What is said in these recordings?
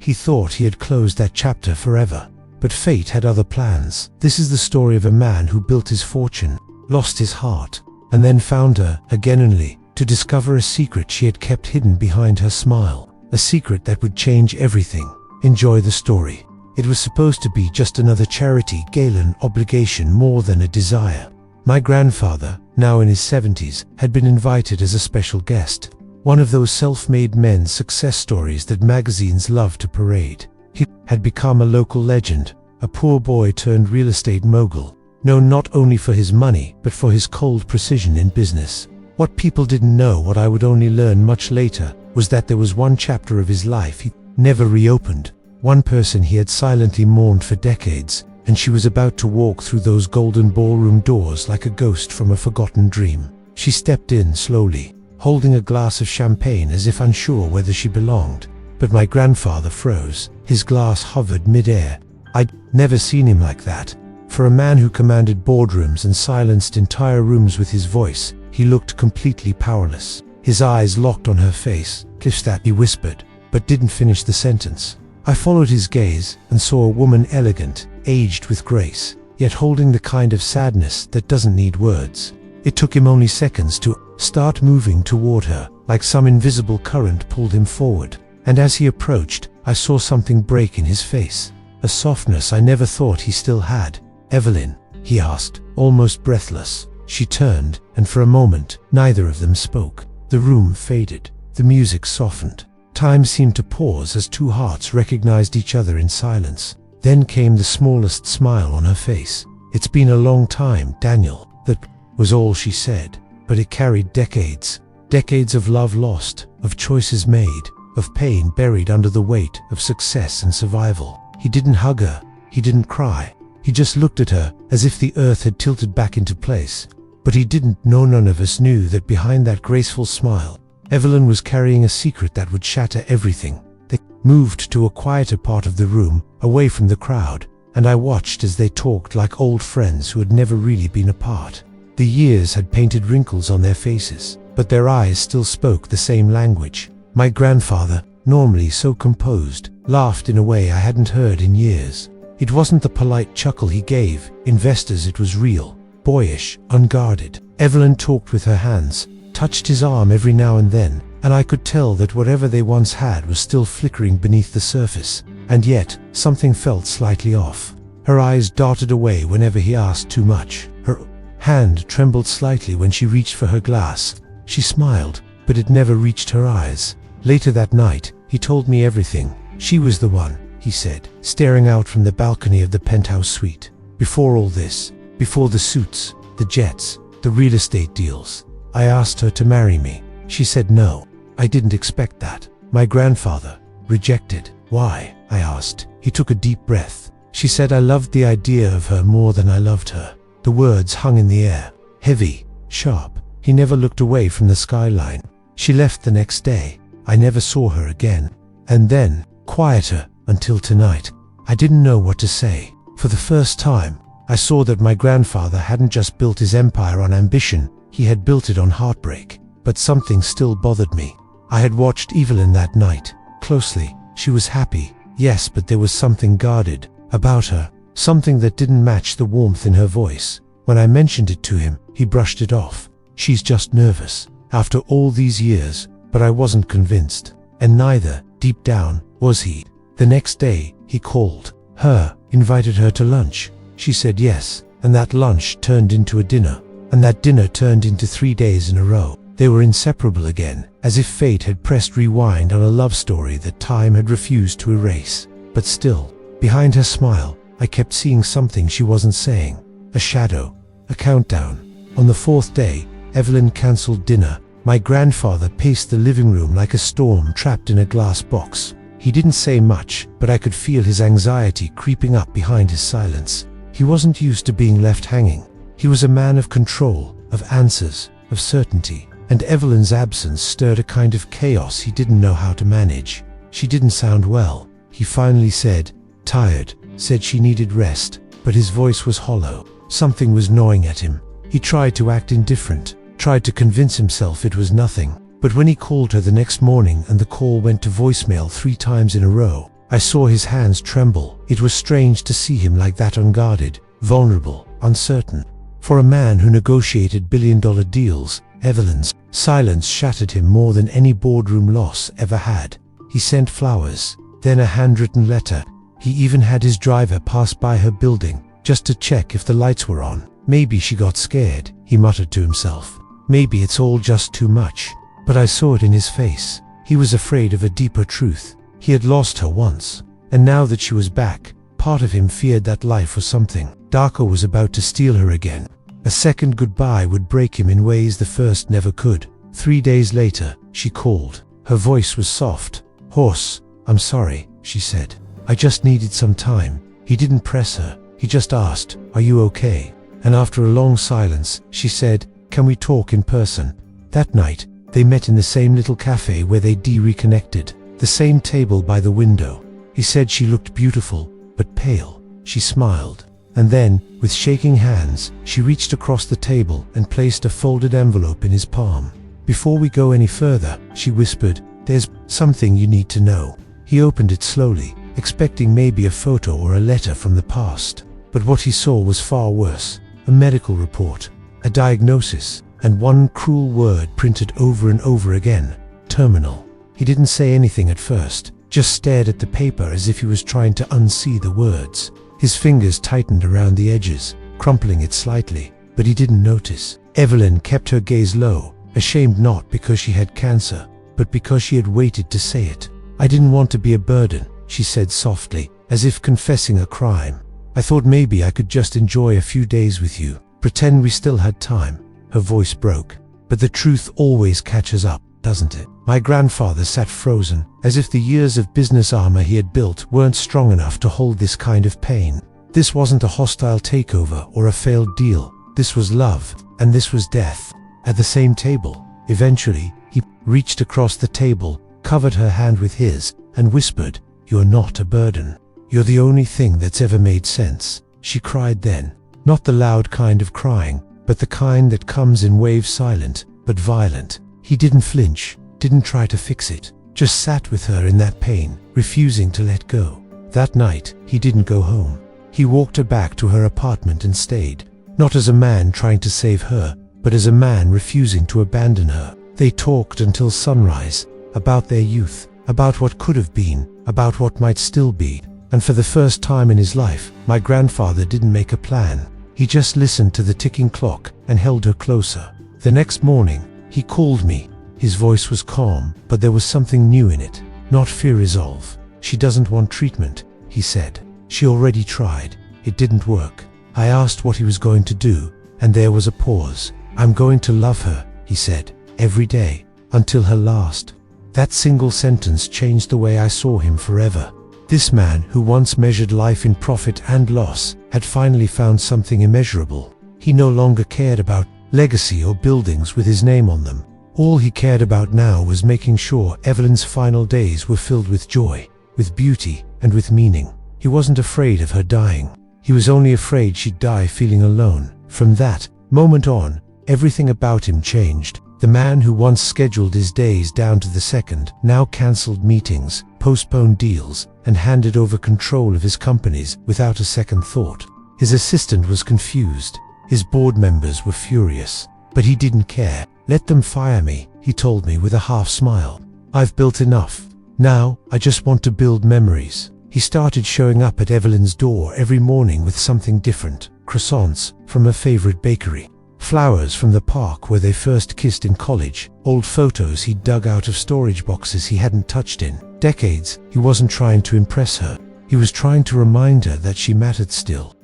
He thought he had closed that chapter forever. But fate had other plans. This is the story of a man who built his fortune, lost his heart, and then found her, again only to discover a secret she had kept hidden behind her smile. A secret that would change everything. Enjoy the story. It was supposed to be just another charity gala obligation more than a desire. My grandfather, now in his 70s, had been invited as a special guest. One of those self-made men's success stories that magazines love to parade. He had become a local legend, a poor boy turned real estate mogul, known not only for his money but for his cold precision in business. What people didn't know, what I would only learn much later, was that there was one chapter of his life he never reopened, one person he had silently mourned for decades, and she was about to walk through those golden ballroom doors like a ghost from a forgotten dream. She stepped in slowly, holding a glass of champagne as if unsure whether she belonged. But my grandfather froze. His glass hovered mid-air. I'd never seen him like that. For a man who commanded boardrooms and silenced entire rooms with his voice, he looked completely powerless. His eyes locked on her face. "Cliff, that," he whispered, but didn't finish the sentence. I followed his gaze and saw a woman elegant, aged with grace, yet holding the kind of sadness that doesn't need words. It took him only seconds to start moving toward her, like some invisible current pulled him forward. And as he approached, I saw something break in his face, a softness I never thought he still had. "Evelyn?" he asked, almost breathless. She turned, and for a moment, neither of them spoke. The room faded. The music softened. Time seemed to pause as two hearts recognized each other in silence. Then came the smallest smile on her face. "It's been a long time, Daniel." That was all she said, but it carried decades. Decades of love lost, of choices made, of pain buried under the weight of success and survival. He didn't hug her. He didn't cry. He just looked at her as if the earth had tilted back into place. But he didn't know, none of us knew that behind that graceful smile, Evelyn was carrying a secret that would shatter everything. They moved to a quieter part of the room, away from the crowd, and I watched as they talked like old friends who had never really been apart. The years had painted wrinkles on their faces, but their eyes still spoke the same language. My grandfather, normally so composed, laughed in a way I hadn't heard in years. It wasn't the polite chuckle he gave investors, it was real, boyish, unguarded. Evelyn talked with her hands, touched his arm every now and then, and I could tell that whatever they once had was still flickering beneath the surface. And yet, something felt slightly off. Her eyes darted away whenever he asked too much. Her hand trembled slightly when she reached for her glass. She smiled, but it never reached her eyes. Later that night, he told me everything. "She was the one," he said, staring out from the balcony of the penthouse suite. "Before all this, before the suits, the jets, the real estate deals, I asked her to marry me. She said no. I didn't expect that. My grandfather rejected." "Why?" I asked. He took a deep breath. "She said I loved the idea of her more than I loved her." The words hung in the air, heavy, sharp. He never looked away from the skyline. She left the next day. I never saw her again. And then, quieter, until tonight. I didn't know what to say. For the first time, I saw that my grandfather hadn't just built his empire on ambition, he had built it on heartbreak. But something still bothered me. I had watched Evelyn that night, closely. She was happy, yes, but there was something guarded about her, something that didn't match the warmth in her voice. When I mentioned it to him, he brushed it off. "She's just nervous." After all these years, but I wasn't convinced. And neither, deep down, was he. The next day, he called her, invited her to lunch. She said yes, and that lunch turned into a dinner. And that dinner turned into 3 days in a row. They were inseparable again, as if fate had pressed rewind on a love story that time had refused to erase. But still, behind her smile, I kept seeing something she wasn't saying. A shadow, a countdown. On the 4th day, Evelyn cancelled dinner. My grandfather paced the living room like a storm trapped in a glass box. He didn't say much, but I could feel his anxiety creeping up behind his silence. He wasn't used to being left hanging. He was a man of control, of answers, of certainty. And Evelyn's absence stirred a kind of chaos he didn't know how to manage. She didn't sound well. He finally said, tired, said she needed rest, but his voice was hollow. Something was gnawing at him. He tried to act indifferent, tried to convince himself it was nothing. But when he called her the next morning and the call went to voicemail 3 times in a row, I saw his hands tremble. It was strange to see him like that, unguarded, vulnerable, uncertain. For a man who negotiated billion-dollar deals, Evelyn's silence shattered him more than any boardroom loss ever had. He sent flowers, then a handwritten letter. He even had his driver pass by her building, just to check if the lights were on. Maybe she got scared, he muttered to himself. Maybe it's all just too much. But I saw it in his face. He was afraid of a deeper truth. He had lost her once, and now that she was back, part of him feared that life or something darker was about to steal her again. A second goodbye would break him in ways the first never could. 3 days later, she called. Her voice was soft, hoarse. "I'm sorry," she said. "I just needed some time." He didn't press her. He just asked, "Are you okay?" And after a long silence, she said, "Can we talk in person?" That night, they met in the same little cafe where they reconnected. The same table by the window. He said she looked beautiful, but pale. She smiled. And then, with shaking hands, she reached across the table and placed a folded envelope in his palm. "Before we go any further," she whispered, "there's something you need to know." He opened it slowly, expecting maybe a photo or a letter from the past. But what he saw was far worse. A medical report, a diagnosis, and one cruel word printed over and over again: terminal. He didn't say anything at first, just stared at the paper as if he was trying to unsee the words. His fingers tightened around the edges, crumpling it slightly, but he didn't notice. Evelyn kept her gaze low, ashamed not because she had cancer, but because she had waited to say it. "I didn't want to be a burden," she said softly, as if confessing a crime. "I thought maybe I could just enjoy a few days with you, pretend we still had time." Her voice broke. "But the truth always catches up, doesn't it?" My grandfather sat frozen, as if the years of business armor he had built weren't strong enough to hold this kind of pain. This wasn't a hostile takeover or a failed deal. This was love, and this was death. At the same table, eventually, he reached across the table, covered her hand with his, and whispered, "You're not a burden. You're the only thing that's ever made sense." She cried then. Not the loud kind of crying, but the kind that comes in waves, silent, but violent. He didn't flinch, didn't try to fix it, just sat with her in that pain, refusing to let go. That night, he didn't go home. He walked her back to her apartment and stayed, not as a man trying to save her, but as a man refusing to abandon her. They talked until sunrise, about their youth, about what could have been, about what might still be. And for the first time in his life, my grandfather didn't make a plan. He just listened to the ticking clock and held her closer. The next morning, he called me. His voice was calm, but there was something new in it. Not fear, resolve. "She doesn't want treatment," he said. "She already tried. It didn't work." I asked what he was going to do, and there was a pause. "I'm going to love her," he said, "every day, until her last." That single sentence changed the way I saw him forever. This man, who once measured life in profit and loss, had finally found something immeasurable. He no longer cared about legacy or buildings with his name on them. All he cared about now was making sure Evelyn's final days were filled with joy, with beauty, and with meaning. He wasn't afraid of her dying. He was only afraid she'd die feeling alone. From that moment on, everything about him changed. The man who once scheduled his days down to the second now cancelled meetings, postponed deals, and handed over control of his companies without a second thought. His assistant was confused. His board members were furious. But he didn't care. "Let them fire me," he told me with a half smile. "I've built enough. Now, I just want to build memories." He started showing up at Evelyn's door every morning with something different. Croissants from her favorite bakery. Flowers from the park where they first kissed in college. Old photos he'd dug out of storage boxes he hadn't touched in decades. He wasn't trying to impress her. He was trying to remind her that she mattered still.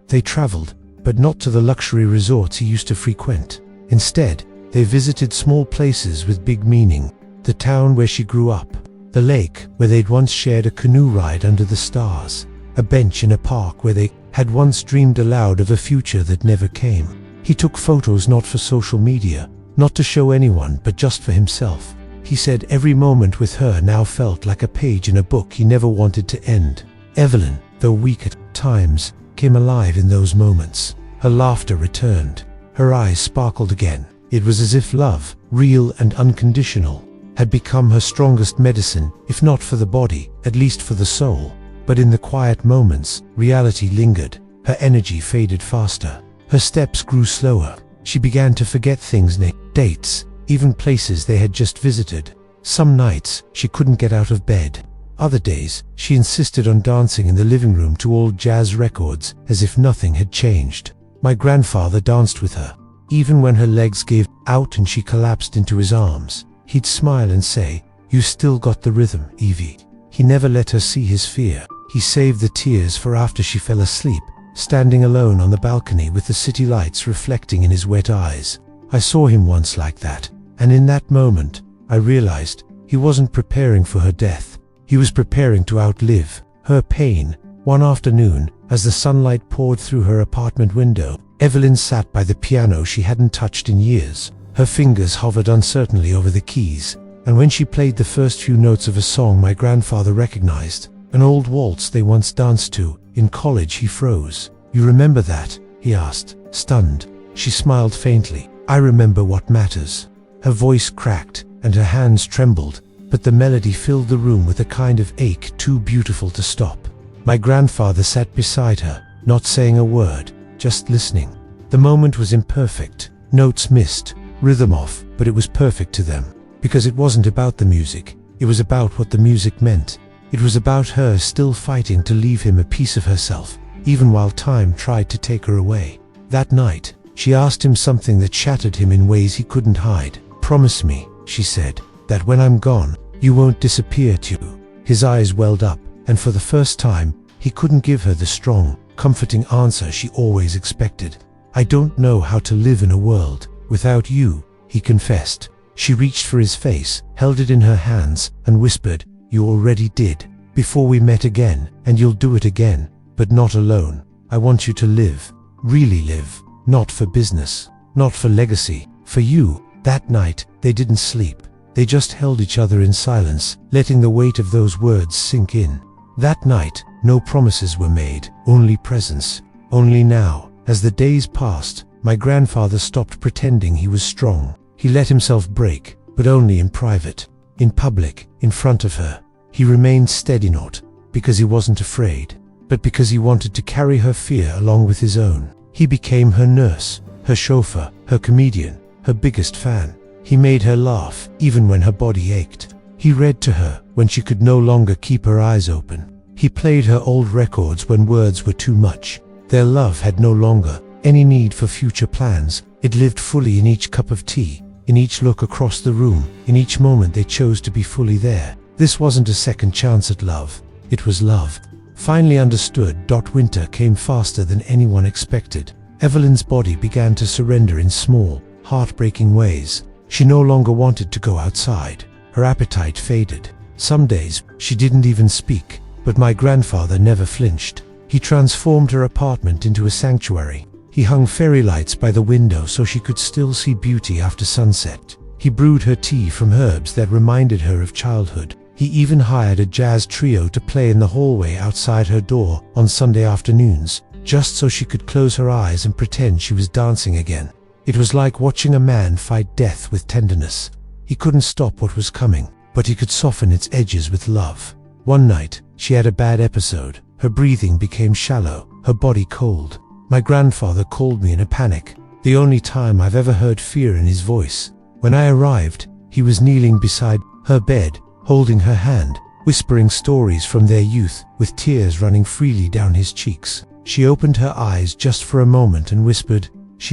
They traveled, but not to the luxury resorts he used to frequent. Instead, they visited small places with big meaning. The town where she grew up. The lake where they'd once shared a canoe ride under the stars. A bench in a park where they had once dreamed aloud of a future that never came. He took photos not for social media, not to show anyone, but just for himself. He said every moment with her now felt like a page in a book he never wanted to end. Evelyn, though weak at times, came alive in those moments. Her laughter returned. Her eyes sparkled again. It was as if love, real and unconditional, had become her strongest medicine, if not for the body, at least for the soul. But in the quiet moments, reality lingered. Her energy faded faster. Her steps grew slower. She began to forget things, dates, even places they had just visited. Some nights, she couldn't get out of bed. Other days, she insisted on dancing in the living room to old jazz records, as if nothing had changed. My grandfather danced with her. Even when her legs gave out and she collapsed into his arms, he'd smile and say, "You still got the rhythm, Evie." He never let her see his fear. He saved the tears for after she fell asleep, standing alone on the balcony with the city lights reflecting in his wet eyes. I saw him once like that, and in that moment, I realized he wasn't preparing for her death. He was preparing to outlive her pain. One afternoon, as the sunlight poured through her apartment window, Evelyn sat by the piano she hadn't touched in years. Her fingers hovered uncertainly over the keys, and when she played the first few notes of a song my grandfather recognized, an old waltz they once danced to in college, he froze. "You remember that?" he asked, stunned. She smiled faintly. "I remember what matters." Her voice cracked, and her hands trembled, but the melody filled the room with a kind of ache too beautiful to stop. My grandfather sat beside her, not saying a word, just listening. The moment was imperfect, notes missed, rhythm off, but it was perfect to them. Because it wasn't about the music, it was about what the music meant. It was about her still fighting to leave him a piece of herself, even while time tried to take her away. That night, she asked him something that shattered him in ways he couldn't hide. "Promise me," she said, "that when I'm gone, you won't disappear too." His eyes welled up, and for the first time, he couldn't give her the strong, comforting answer she always expected. "I don't know how to live in a world without you," he confessed. She reached for his face, held it in her hands, and whispered, "You already did. Before we met again, and you'll do it again, but not alone. I want you to live, really live, not for business, not for legacy, for you." That night, they didn't sleep. They just held each other in silence, letting the weight of those words sink in. That night, no promises were made, only presence. Only now, as the days passed, my grandfather stopped pretending he was strong. He let himself break, but only in private. In public, in front of her, he remained steady, not because he wasn't afraid, but because he wanted to carry her fear along with his own. He became her nurse, her chauffeur, her comedian, her biggest fan. He made her laugh, even when her body ached. He read to her when she could no longer keep her eyes open. He played her old records when words were too much. Their love had no longer any need for future plans. It lived fully in each cup of tea, in each look across the room, in each moment they chose to be fully there. This wasn't a second chance at love. It was love. Finally understood. Winter came faster than anyone expected. Evelyn's body began to surrender in small, heartbreaking ways. She no longer wanted to go outside. Her appetite faded. Some days, she didn't even speak, but my grandfather never flinched. He transformed her apartment into a sanctuary. He hung fairy lights by the window so she could still see beauty after sunset. He brewed her tea from herbs that reminded her of childhood. He even hired a jazz trio to play in the hallway outside her door on Sunday afternoons, just so she could close her eyes and pretend she was dancing again. It was like watching a man fight death with tenderness. He couldn't stop what was coming, but he could soften its edges with love. One night, she had a bad episode. Her breathing became shallow, her body cold. My grandfather called me in a panic, the only time I've ever heard fear in his voice. When I arrived, he was kneeling beside her bed, holding her hand, whispering stories from their youth, with tears running freely down his cheeks. She opened her eyes just for a moment and whispered,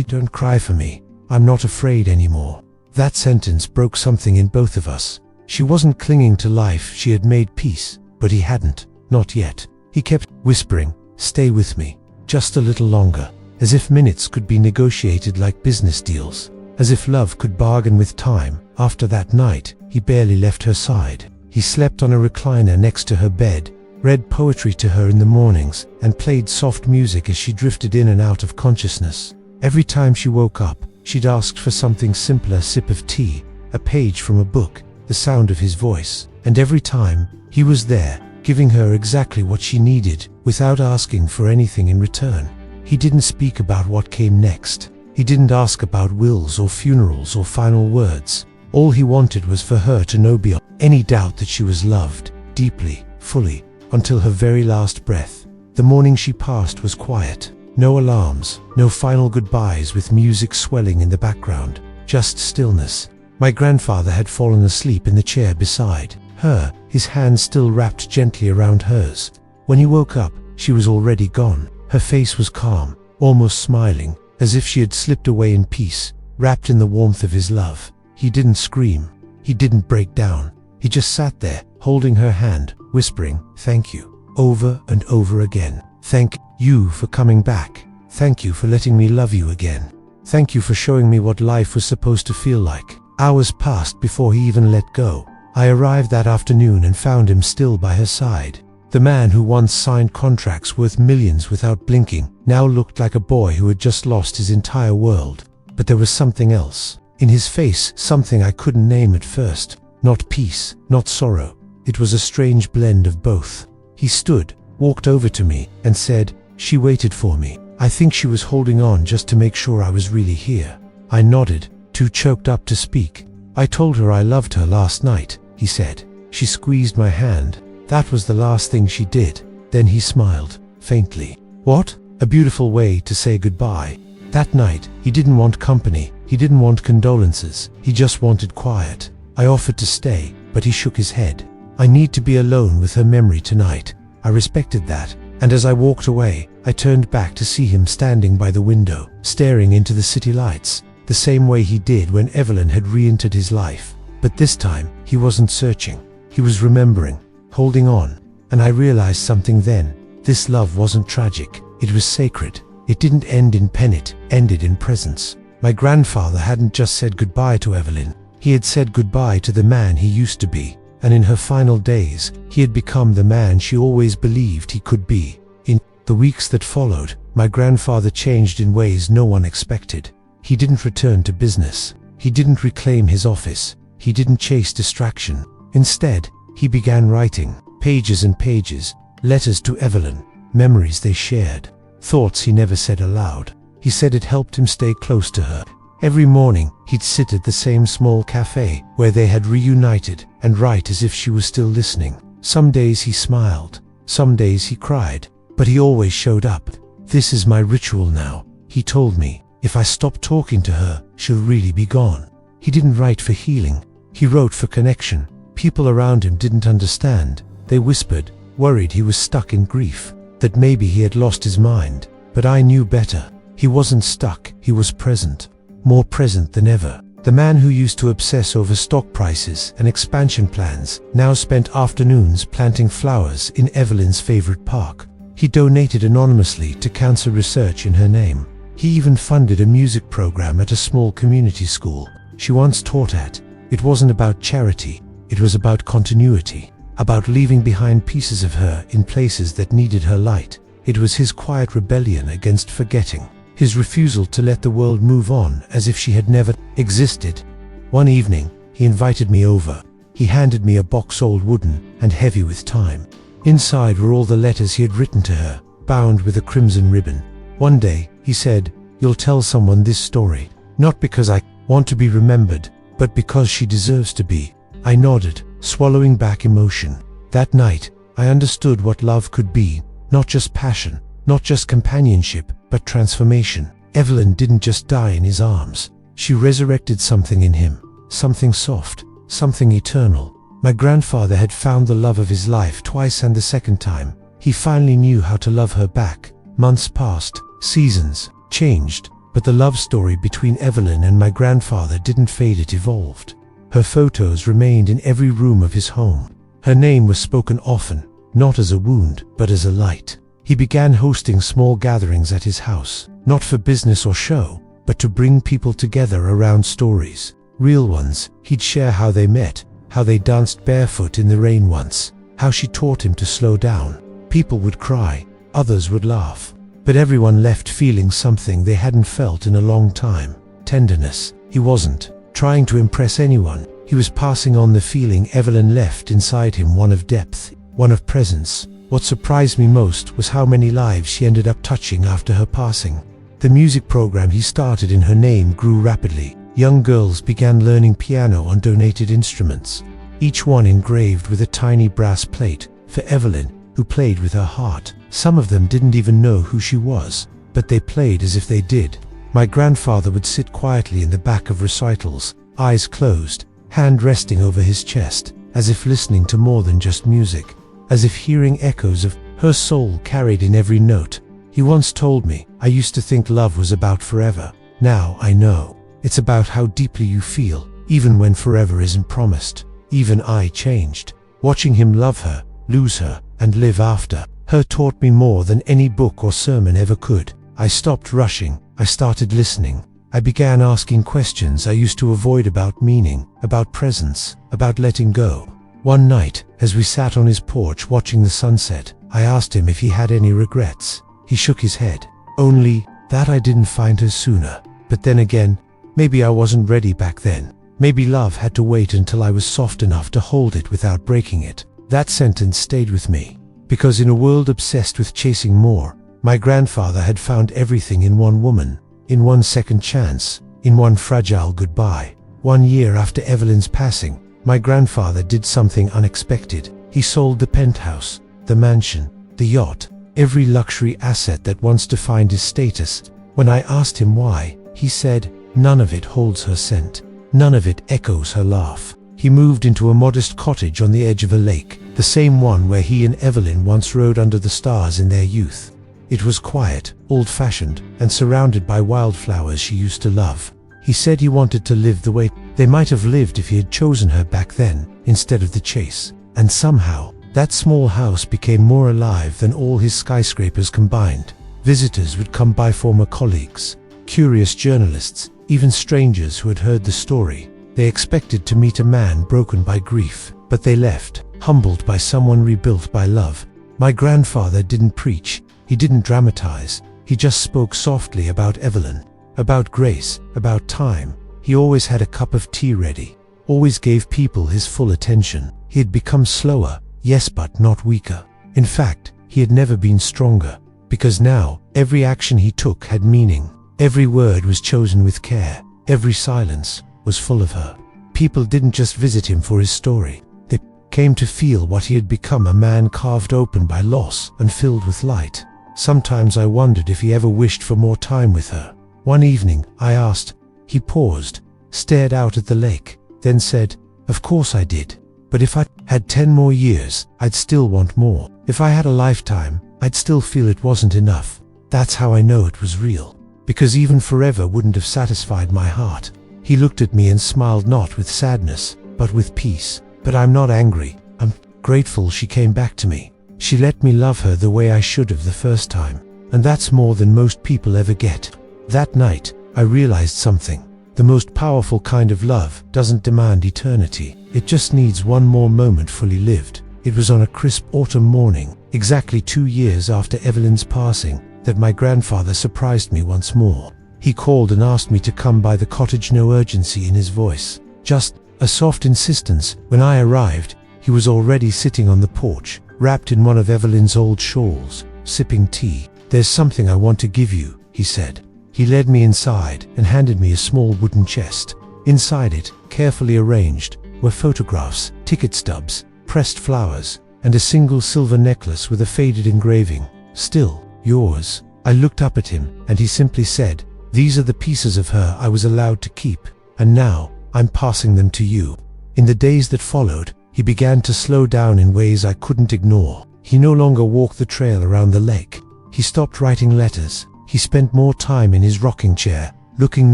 "Don't cry for me. I'm not afraid anymore." That sentence broke something in both of us. She wasn't clinging to life, she had made peace, but he hadn't, not yet. He kept whispering, "Stay with me, just a little longer," as if minutes could be negotiated like business deals, as if love could bargain with time. After that night, he barely left her side. He slept on a recliner next to her bed, read poetry to her in the mornings, and played soft music as she drifted in and out of consciousness. Every time she woke up, she'd ask for something simple: a sip of tea, a page from a book, the sound of his voice. And every time, he was there, giving her exactly what she needed, without asking for anything in return. He didn't speak about what came next. He didn't ask about wills or funerals or final words. All he wanted was for her to know beyond any doubt that she was loved, deeply, fully, until her very last breath. The morning she passed was quiet. No alarms, no final goodbyes with music swelling in the background, just stillness. My grandfather had fallen asleep in the chair beside her, his hand still wrapped gently around hers. When he woke up, she was already gone. Her face was calm, almost smiling, as if she had slipped away in peace, wrapped in the warmth of his love. He didn't scream. He didn't break down. He just sat there, holding her hand, whispering, "Thank you," over and over again. "Thank you for coming back. Thank you for letting me love you again. Thank you for showing me what life was supposed to feel like." Hours passed before he even let go. I arrived that afternoon and found him still by her side. The man who once signed contracts worth millions without blinking now looked like a boy who had just lost his entire world. But there was something else. In his face, something I couldn't name at first. Not peace, not sorrow. It was a strange blend of both. He stood, walked over to me, and said, "She waited for me. I think she was holding on just to make sure I was really here." I nodded, too choked up to speak. "I told her I loved her last night," he said. "She squeezed my hand. That was the last thing she did." Then he smiled, faintly. What? A beautiful way to say goodbye. That night, he didn't want company. He didn't want condolences. He just wanted quiet. I offered to stay, but he shook his head. "I need to be alone with her memory tonight." I respected that, and as I walked away, I turned back to see him standing by the window, staring into the city lights, the same way he did when Evelyn had re-entered his life. But this time, he wasn't searching. He was remembering, holding on. And I realized something then. This love wasn't tragic. It was sacred. It didn't end in pain, it ended in presence. My grandfather hadn't just said goodbye to Evelyn. He had said goodbye to the man he used to be. And in her final days, he had become the man she always believed he could be. In the weeks that followed, my grandfather changed in ways no one expected. He didn't return to business. He didn't reclaim his office. He didn't chase distraction. Instead, he began writing, pages and pages, letters to Evelyn, memories they shared, thoughts he never said aloud. He said it helped him stay close to her. Every morning, he'd sit at the same small cafe where they had reunited and write as if she was still listening. Some days he smiled, some days he cried, but he always showed up. "This is my ritual now," he told me. "If I stop talking to her, she'll really be gone." He didn't write for healing. He wrote for connection. People around him didn't understand. They whispered, worried he was stuck in grief, that maybe he had lost his mind. But I knew better. He wasn't stuck, he was present. More present than ever. The man who used to obsess over stock prices and expansion plans now spent afternoons planting flowers in Evelyn's favorite park. He donated anonymously to cancer research in her name. He even funded a music program at a small community school she once taught at. It wasn't about charity, it was about continuity, about leaving behind pieces of her in places that needed her light. It was his quiet rebellion against forgetting. His refusal to let the world move on as if she had never existed. One evening, he invited me over. He handed me a box old wooden and heavy with time. Inside were all the letters he had written to her, bound with a crimson ribbon. One day, he said, "You'll tell someone this story, not because I want to be remembered, but because she deserves to be." I nodded, swallowing back emotion. That night, I understood what love could be, not just passion, not just companionship, but transformation. Evelyn didn't just die in his arms. She resurrected something in him, something soft, something eternal. My grandfather had found the love of his life twice, and the second time, he finally knew how to love her back. Months passed, seasons changed, but the love story between Evelyn and my grandfather didn't fade, it evolved. Her photos remained in every room of his home. Her name was spoken often, not as a wound, but as a light. He began hosting small gatherings at his house, not for business or show, but to bring people together around stories, real ones. He'd share how they met, how they danced barefoot in the rain once, how she taught him to slow down. People would cry, others would laugh, but everyone left feeling something they hadn't felt in a long time. Tenderness. He wasn't trying to impress anyone. He was passing on the feeling Evelyn left inside him, one of depth, one of presence. What surprised me most was how many lives she ended up touching after her passing. The music program he started in her name grew rapidly. young girls began learning piano on donated instruments, each one engraved with a tiny brass plate for Evelyn, who played with her heart. Some of them didn't even know who she was, but they played as if they did. My grandfather would sit quietly in the back of recitals, eyes closed, hand resting over his chest, as if listening to more than just music, as if hearing echoes of her soul carried in every note. He once told me, "I used to think love was about forever. Now I know. It's about how deeply you feel, even when forever isn't promised." Even I changed. Watching him love her, lose her, and live after her taught me more than any book or sermon ever could. I stopped rushing. I started listening. I began asking questions I used to avoid about meaning, about presence, about letting go. One night, as we sat on his porch watching the sunset, I asked him if he had any regrets. He shook his head. "Only that I didn't find her sooner. But then again, maybe I wasn't ready back then. Maybe love had to wait until I was soft enough to hold it without breaking it." That sentence stayed with me, because in a world obsessed with chasing more, my grandfather had found everything in one woman, in one second chance, in one fragile goodbye. 1 year after Evelyn's passing, my grandfather did something unexpected. He sold the penthouse, the mansion, the yacht, every luxury asset that once defined his status. When I asked him why, he said, "None of it holds her scent. None of it echoes her laugh." He moved into a modest cottage on the edge of a lake, the same one where he and Evelyn once rode under the stars in their youth. It was quiet, old-fashioned, and surrounded by wildflowers she used to love. He said he wanted to live the way they might have lived if he had chosen her back then, instead of the chase. And somehow, that small house became more alive than all his skyscrapers combined. Visitors would come by, former colleagues, curious journalists, even strangers who had heard the story. They expected to meet a man broken by grief, but they left, humbled by someone rebuilt by love. My grandfather didn't preach, he didn't dramatize, he just spoke softly about Evelyn, about grace, about time. He always had a cup of tea ready, always gave people his full attention. He had become slower, yes, but not weaker. In fact, he had never been stronger, because now, every action he took had meaning. Every word was chosen with care, every silence was full of her. People didn't just visit him for his story. They came to feel what he had become, a man carved open by loss and filled with light. Sometimes I wondered if he ever wished for more time with her. One evening, I asked. He paused, stared out at the lake, then said, "Of course I did. But if I had 10 more years, I'd still want more. If I had a lifetime, I'd still feel it wasn't enough." That's how I know it was real. Because even forever wouldn't have satisfied my heart. He looked at me and smiled, not with sadness, but with peace. "But I'm not angry. I'm grateful she came back to me. She let me love her the way I should have the first time. And that's more than most people ever get." That night, I realized something. The most powerful kind of love doesn't demand eternity. It just needs one more moment fully lived. It was on a crisp autumn morning, exactly 2 years after Evelyn's passing, that my grandfather surprised me once more. He called and asked me to come by the cottage, no urgency in his voice, just a soft insistence. When I arrived, he was already sitting on the porch, wrapped in one of Evelyn's old shawls, sipping tea. "There's something I want to give you," he said. He led me inside and handed me a small wooden chest. Inside it, carefully arranged, were photographs, ticket stubs, pressed flowers, and a single silver necklace with a faded engraving. "Still yours." I looked up at him, and he simply said, "These are the pieces of her I was allowed to keep, and now I'm passing them to you." In the days that followed, he began to slow down in ways I couldn't ignore. He no longer walked the trail around the lake. He stopped writing letters. He spent more time in his rocking chair, looking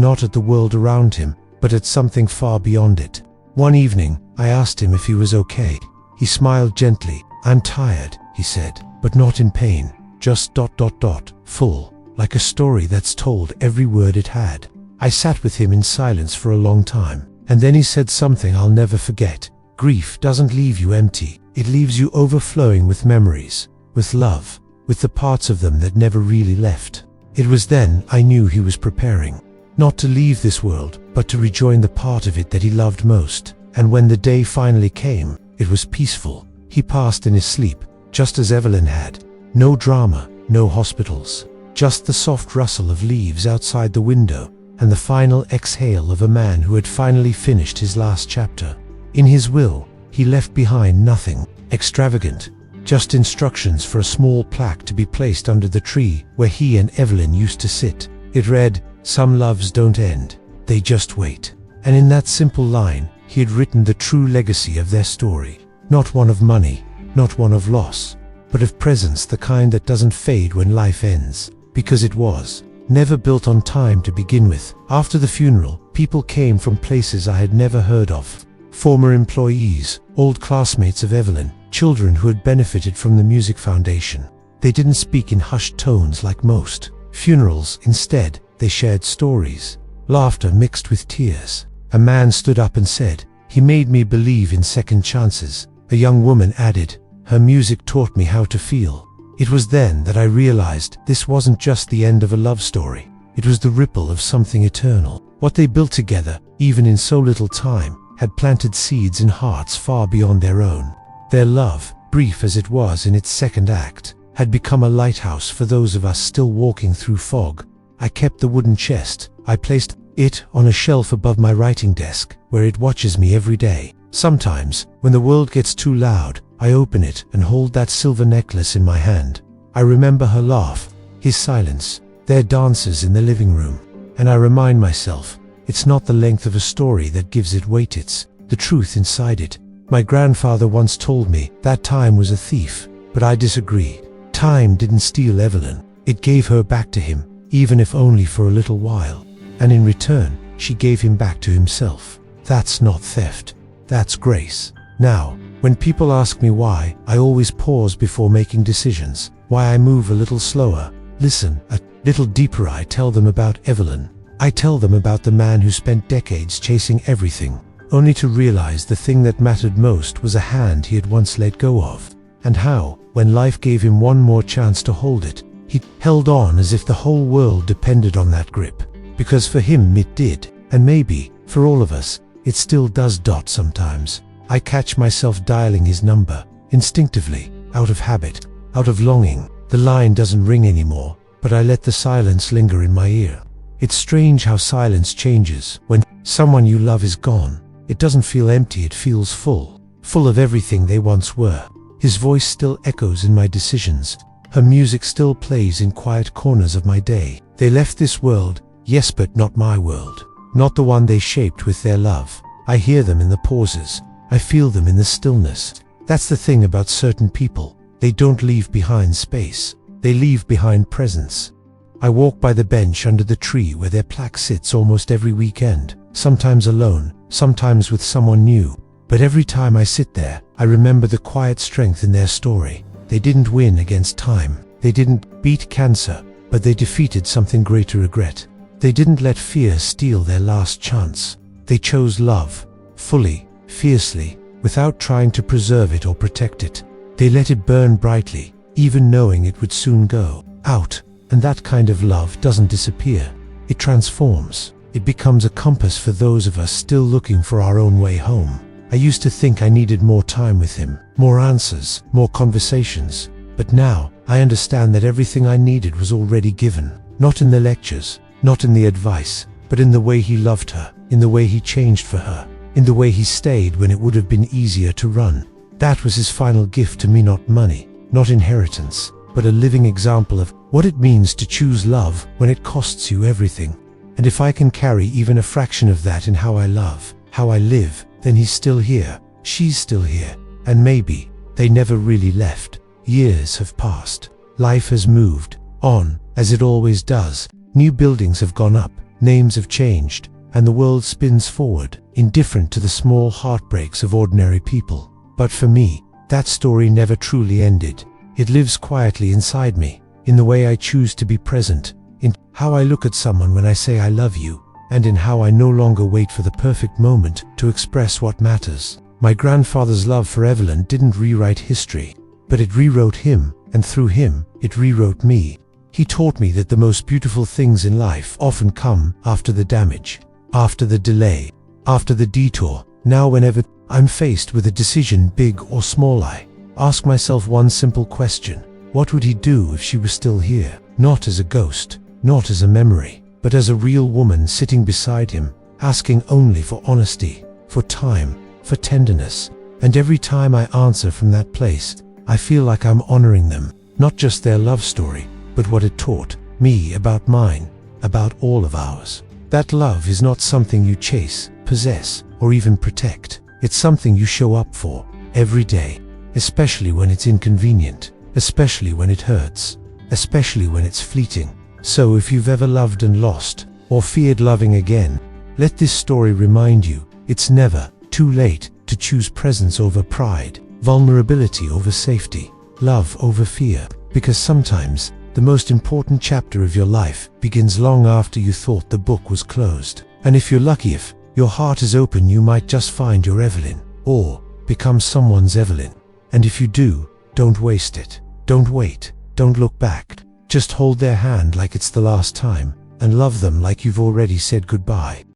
not at the world around him, but at something far beyond it. One evening, I asked him if he was okay. He smiled gently. "I'm tired," he said, "but not in pain. Just ... full, like a story that's told every word it had." I sat with him in silence for a long time, and then he said something I'll never forget. "Grief doesn't leave you empty. It leaves you overflowing with memories, with love, with the parts of them that never really left." It was then I knew he was preparing, not to leave this world, but to rejoin the part of it that he loved most. And when the day finally came, it was peaceful. He passed in his sleep, just as Evelyn had. No drama, no hospitals, just the soft rustle of leaves outside the window, and the final exhale of a man who had finally finished his last chapter. In his will, he left behind nothing extravagant, just instructions for a small plaque to be placed under the tree where he and Evelyn used to sit. It read, "Some loves don't end, they just wait." And in that simple line, he had written the true legacy of their story. Not one of money, not one of loss, but of presence, the kind that doesn't fade when life ends. Because it was never built on time to begin with. After the funeral, people came from places I had never heard of. Former employees, old classmates of Evelyn, children who had benefited from the Music Foundation. They didn't speak in hushed tones like most funerals. Instead, they shared stories, laughter mixed with tears. A man stood up and said, "He made me believe in second chances." A young woman added, "Her music taught me how to feel." It was then that I realized this wasn't just the end of a love story. It was the ripple of something eternal. What they built together, even in so little time, had planted seeds in hearts far beyond their own. Their love, brief as it was in its second act, had become a lighthouse for those of us still walking through fog. I kept the wooden chest. I placed it on a shelf above my writing desk, where it watches me every day. Sometimes, when the world gets too loud, I open it and hold that silver necklace in my hand. I remember her laugh, his silence, their dances in the living room, and I remind myself, it's not the length of a story that gives it weight, it's the truth inside it. My grandfather once told me that time was a thief, but I disagree. Time didn't steal Evelyn, it gave her back to him, even if only for a little while. And in return, she gave him back to himself. That's not theft, that's grace. Now, when people ask me why, I always pause before making decisions, why I move a little slower, listen a little deeper. I tell them about Evelyn. I tell them about the man who spent decades chasing everything, only to realize the thing that mattered most was a hand he had once let go of, and how, when life gave him one more chance to hold it, he held on as if the whole world depended on that grip. Because for him it did, and maybe, for all of us, it still does. Sometimes I catch myself dialing his number, instinctively, out of habit, out of longing. The line doesn't ring anymore, but I let the silence linger in my ear. It's strange how silence changes. When someone you love is gone, it doesn't feel empty, it feels full. Full of everything they once were. His voice still echoes in my decisions. Her music still plays in quiet corners of my day. They left this world, yes, but not my world. Not the one they shaped with their love. I hear them in the pauses. I feel them in the stillness. That's the thing about certain people. They don't leave behind space. They leave behind presence. I walk by the bench under the tree where their plaque sits almost every weekend, sometimes alone, sometimes with someone new. But every time I sit there, I remember the quiet strength in their story. They didn't win against time. They didn't beat cancer, but they defeated something greater, regret. They didn't let fear steal their last chance. They chose love, fully, fiercely, without trying to preserve it or protect it. They let it burn brightly, even knowing it would soon go out. And that kind of love doesn't disappear. It transforms. It becomes a compass for those of us still looking for our own way home. I used to think I needed more time with him, more answers, more conversations. But now, I understand that everything I needed was already given. Not in the lectures, not in the advice, but in the way he loved her, in the way he changed for her, in the way he stayed when it would have been easier to run. That was his final gift to me, not money, not inheritance, but a living example of what it means to choose love when it costs you everything. And if I can carry even a fraction of that in how I love, how I live, then he's still here, she's still here, and maybe they never really left. Years have passed. Life has moved on, as it always does. New buildings have gone up, names have changed, and the world spins forward, indifferent to the small heartbreaks of ordinary people. But for me, that story never truly ended. It lives quietly inside me, in the way I choose to be present, in how I look at someone when I say I love you, and in how I no longer wait for the perfect moment to express what matters. My grandfather's love for Evelyn didn't rewrite history, but it rewrote him, and through him, it rewrote me. He taught me that the most beautiful things in life often come after the damage, after the delay, after the detour. Now whenever I'm faced with a decision, big or small, I ask myself one simple question: what would he do if she was still here? Not as a ghost, not as a memory, but as a real woman sitting beside him, asking only for honesty, for time, for tenderness. And every time I answer from that place, I feel like I'm honoring them, not just their love story, but what it taught me about mine, about all of ours. That love is not something you chase, possess, or even protect. It's something you show up for every day, especially when it's inconvenient, especially when it hurts, especially when it's fleeting. So if you've ever loved and lost, or feared loving again, let this story remind you it's never too late to choose presence over pride, vulnerability over safety, love over fear, because sometimes the most important chapter of your life begins long after you thought the book was closed. And if you're lucky, if your heart is open, you might just find your Evelyn, or become someone's Evelyn. And if you do, don't waste it. Don't wait. Don't look back. Just hold their hand like it's the last time, and love them like you've already said goodbye.